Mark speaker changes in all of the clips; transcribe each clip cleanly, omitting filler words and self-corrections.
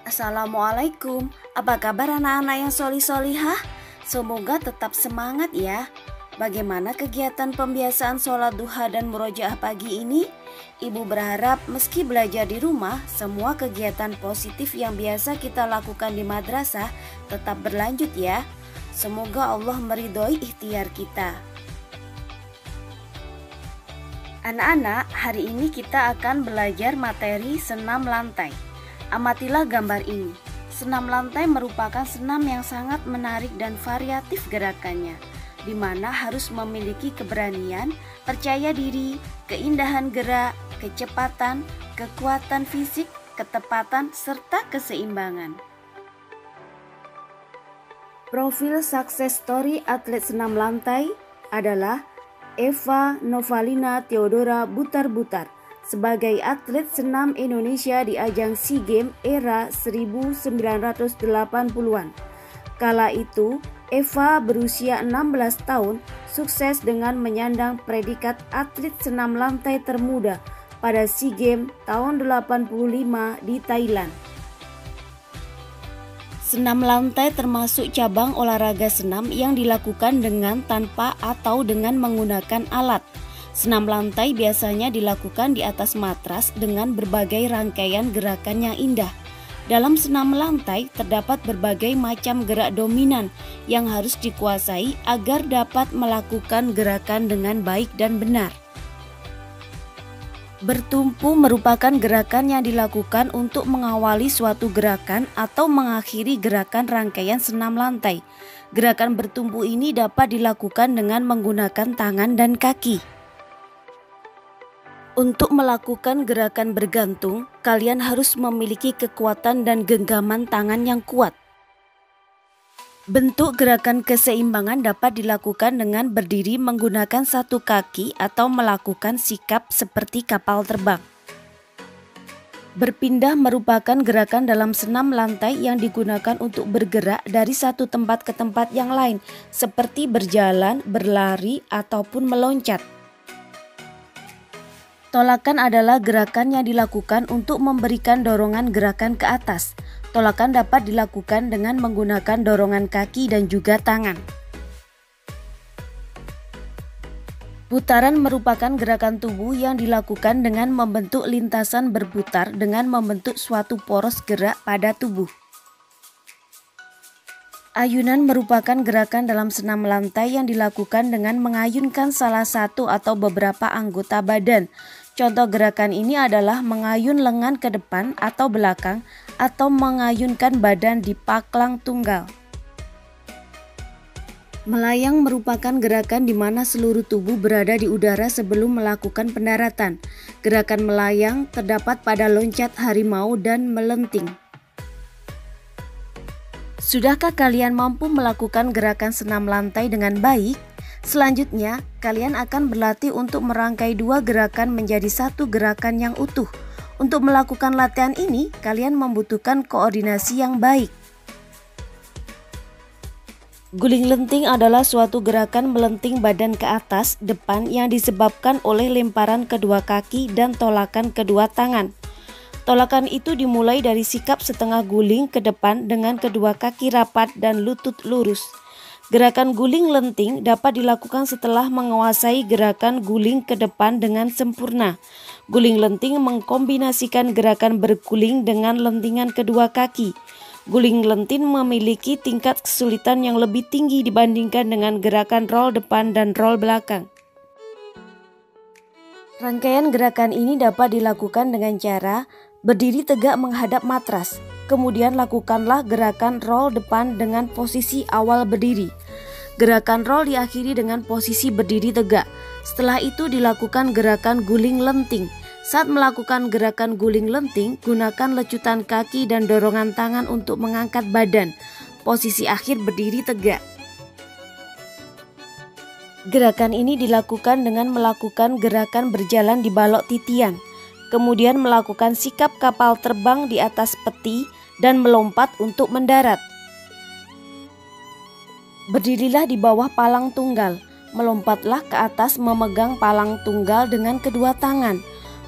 Speaker 1: Assalamualaikum, apa kabar anak-anak yang solih-solihah? Semoga tetap semangat ya. Bagaimana kegiatan pembiasaan sholat duha dan murojaah pagi ini? Ibu berharap meski belajar di rumah, semua kegiatan positif yang biasa kita lakukan di madrasah tetap berlanjut ya. Semoga Allah meridhoi ikhtiar kita. Anak-anak, hari ini kita akan belajar materi senam lantai. Amatilah gambar ini. Senam lantai merupakan senam yang sangat menarik dan variatif gerakannya, di mana harus memiliki keberanian, percaya diri, keindahan gerak, kecepatan, kekuatan fisik, ketepatan, serta keseimbangan. Profil success story atlet senam lantai adalah Eva Novalina Theodora Butar-Butar sebagai atlet senam Indonesia di ajang SEA Games era 1980-an. Kala itu, Eva berusia 16 tahun sukses dengan menyandang predikat atlet senam lantai termuda pada SEA Games tahun 85 di Thailand. Senam lantai termasuk cabang olahraga senam yang dilakukan dengan tanpa atau dengan menggunakan alat. Senam lantai biasanya dilakukan di atas matras dengan berbagai rangkaian gerakan yang indah. Dalam senam lantai terdapat berbagai macam gerak dominan yang harus dikuasai agar dapat melakukan gerakan dengan baik dan benar. Bertumpu merupakan gerakan yang dilakukan untuk mengawali suatu gerakan atau mengakhiri gerakan rangkaian senam lantai. Gerakan bertumpu ini dapat dilakukan dengan menggunakan tangan dan kaki. Untuk melakukan gerakan bergantung, kalian harus memiliki kekuatan dan genggaman tangan yang kuat. Bentuk gerakan keseimbangan dapat dilakukan dengan berdiri menggunakan satu kaki atau melakukan sikap seperti kapal terbang. Berpindah merupakan gerakan dalam senam lantai yang digunakan untuk bergerak dari satu tempat ke tempat yang lain, seperti berjalan, berlari, ataupun meloncat. Tolakan adalah gerakan yang dilakukan untuk memberikan dorongan gerakan ke atas. Tolakan dapat dilakukan dengan menggunakan dorongan kaki dan juga tangan. Putaran merupakan gerakan tubuh yang dilakukan dengan membentuk lintasan berputar dengan membentuk suatu poros gerak pada tubuh. Ayunan merupakan gerakan dalam senam lantai yang dilakukan dengan mengayunkan salah satu atau beberapa anggota badan. Contoh gerakan ini adalah mengayun lengan ke depan atau belakang atau mengayunkan badan di paklang tunggal. Melayang merupakan gerakan di mana seluruh tubuh berada di udara sebelum melakukan pendaratan. Gerakan melayang terdapat pada loncat harimau dan melenting. Sudahkah kalian mampu melakukan gerakan senam lantai dengan baik? Selanjutnya, kalian akan berlatih untuk merangkai dua gerakan menjadi satu gerakan yang utuh. Untuk melakukan latihan ini, kalian membutuhkan koordinasi yang baik. Guling lenting adalah suatu gerakan melenting badan ke atas depan yang disebabkan oleh lemparan kedua kaki dan tolakan kedua tangan. Tolakan itu dimulai dari sikap setengah guling ke depan dengan kedua kaki rapat dan lutut lurus. Gerakan guling lenting dapat dilakukan setelah menguasai gerakan guling ke depan dengan sempurna. Guling lenting mengkombinasikan gerakan berguling dengan lentingan kedua kaki. Guling lenting memiliki tingkat kesulitan yang lebih tinggi dibandingkan dengan gerakan roll depan dan roll belakang. Rangkaian gerakan ini dapat dilakukan dengan cara berdiri tegak menghadap matras. Kemudian lakukanlah gerakan roll depan dengan posisi awal berdiri. Gerakan roll diakhiri dengan posisi berdiri tegak. Setelah itu dilakukan gerakan guling lenting. Saat melakukan gerakan guling lenting, gunakan lecutan kaki dan dorongan tangan untuk mengangkat badan. Posisi akhir berdiri tegak. Gerakan ini dilakukan dengan melakukan gerakan berjalan di balok titian. Kemudian melakukan sikap kapal terbang di atas peti dan melompat untuk mendarat. Berdirilah di bawah palang tunggal, melompatlah ke atas memegang palang tunggal dengan kedua tangan.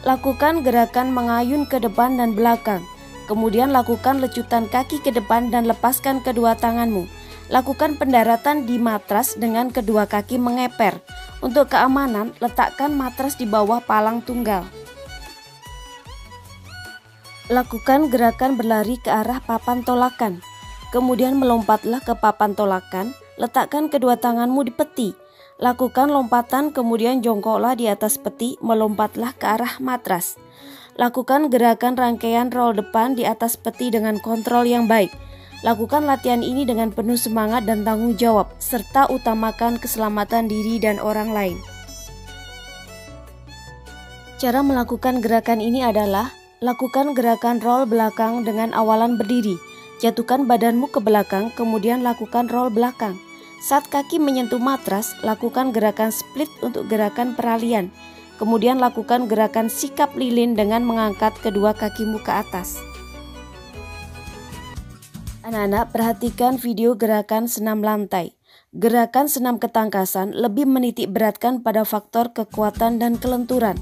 Speaker 1: Lakukan gerakan mengayun ke depan dan belakang. Kemudian lakukan lecutan kaki ke depan dan lepaskan kedua tanganmu. Lakukan pendaratan di matras dengan kedua kaki mengeper. Untuk keamanan, letakkan matras di bawah palang tunggal. Lakukan gerakan berlari ke arah papan tolakan. Kemudian melompatlah ke papan tolakan, letakkan kedua tanganmu di peti. Lakukan lompatan, kemudian jongkoklah di atas peti, melompatlah ke arah matras. Lakukan gerakan rangkaian roll depan di atas peti dengan kontrol yang baik. Lakukan latihan ini dengan penuh semangat dan tanggung jawab, serta utamakan keselamatan diri dan orang lain. Cara melakukan gerakan ini adalah: lakukan gerakan roll belakang dengan awalan berdiri. Jatuhkan badanmu ke belakang, kemudian lakukan roll belakang. Saat kaki menyentuh matras, lakukan gerakan split untuk gerakan peralihan. Kemudian lakukan gerakan sikap lilin dengan mengangkat kedua kakimu ke atas. Anak-anak, perhatikan video gerakan senam lantai. Gerakan senam ketangkasan lebih menitik beratkan pada faktor kekuatan dan kelenturan.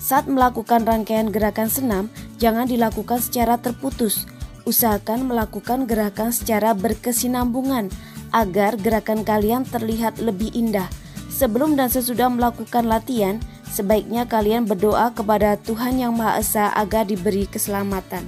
Speaker 1: Saat melakukan rangkaian gerakan senam, jangan dilakukan secara terputus. Usahakan melakukan gerakan secara berkesinambungan agar gerakan kalian terlihat lebih indah. Sebelum dan sesudah melakukan latihan, sebaiknya kalian berdoa kepada Tuhan Yang Maha Esa agar diberi keselamatan.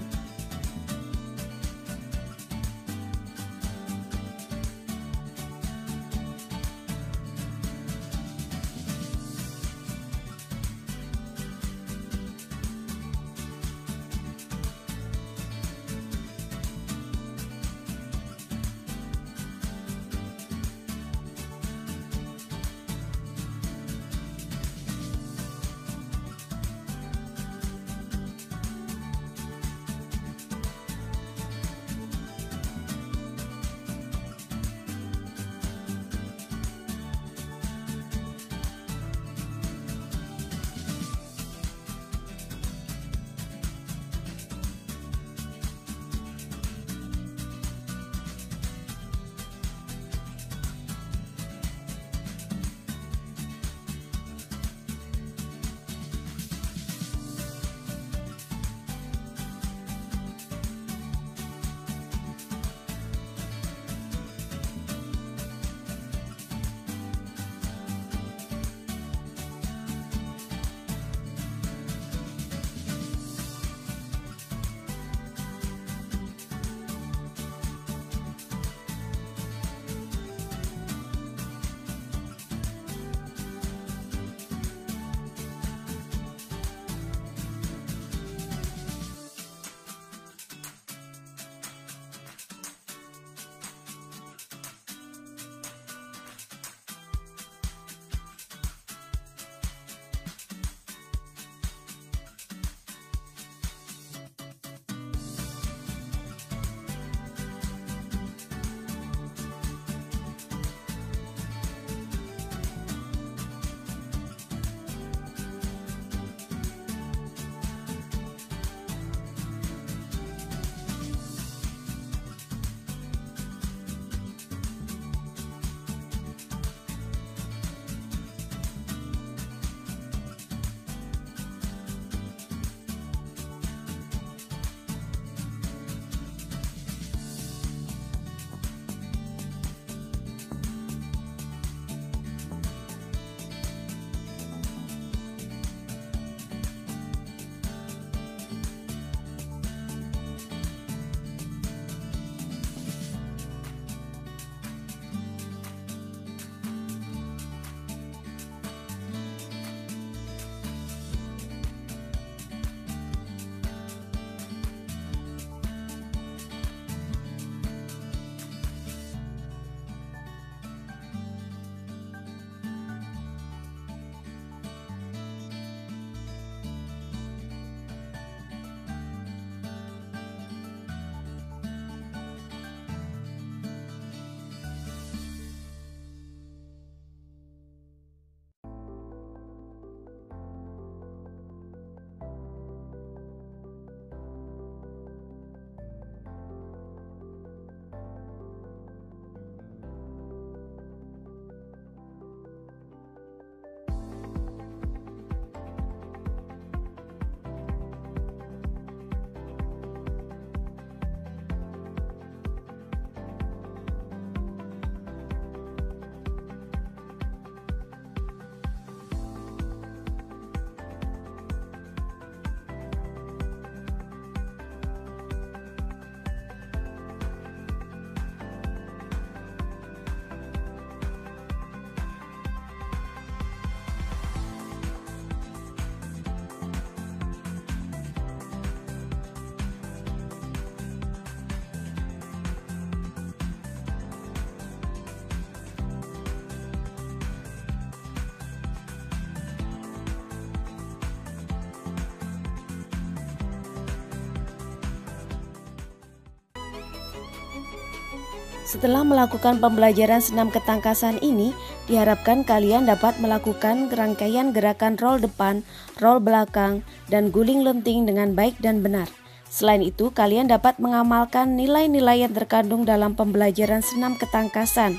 Speaker 1: Setelah melakukan pembelajaran senam ketangkasan ini, diharapkan kalian dapat melakukan rangkaian gerakan roll depan, roll belakang, dan guling lenting dengan baik dan benar. Selain itu, kalian dapat mengamalkan nilai-nilai yang terkandung dalam pembelajaran senam ketangkasan,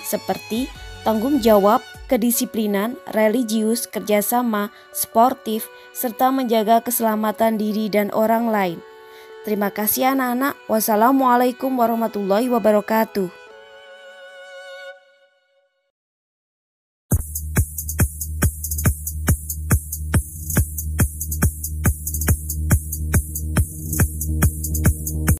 Speaker 1: seperti tanggung jawab, kedisiplinan, religius, kerjasama, sportif, serta menjaga keselamatan diri dan orang lain. Terima kasih anak-anak. Wassalamualaikum warahmatullahi wabarakatuh.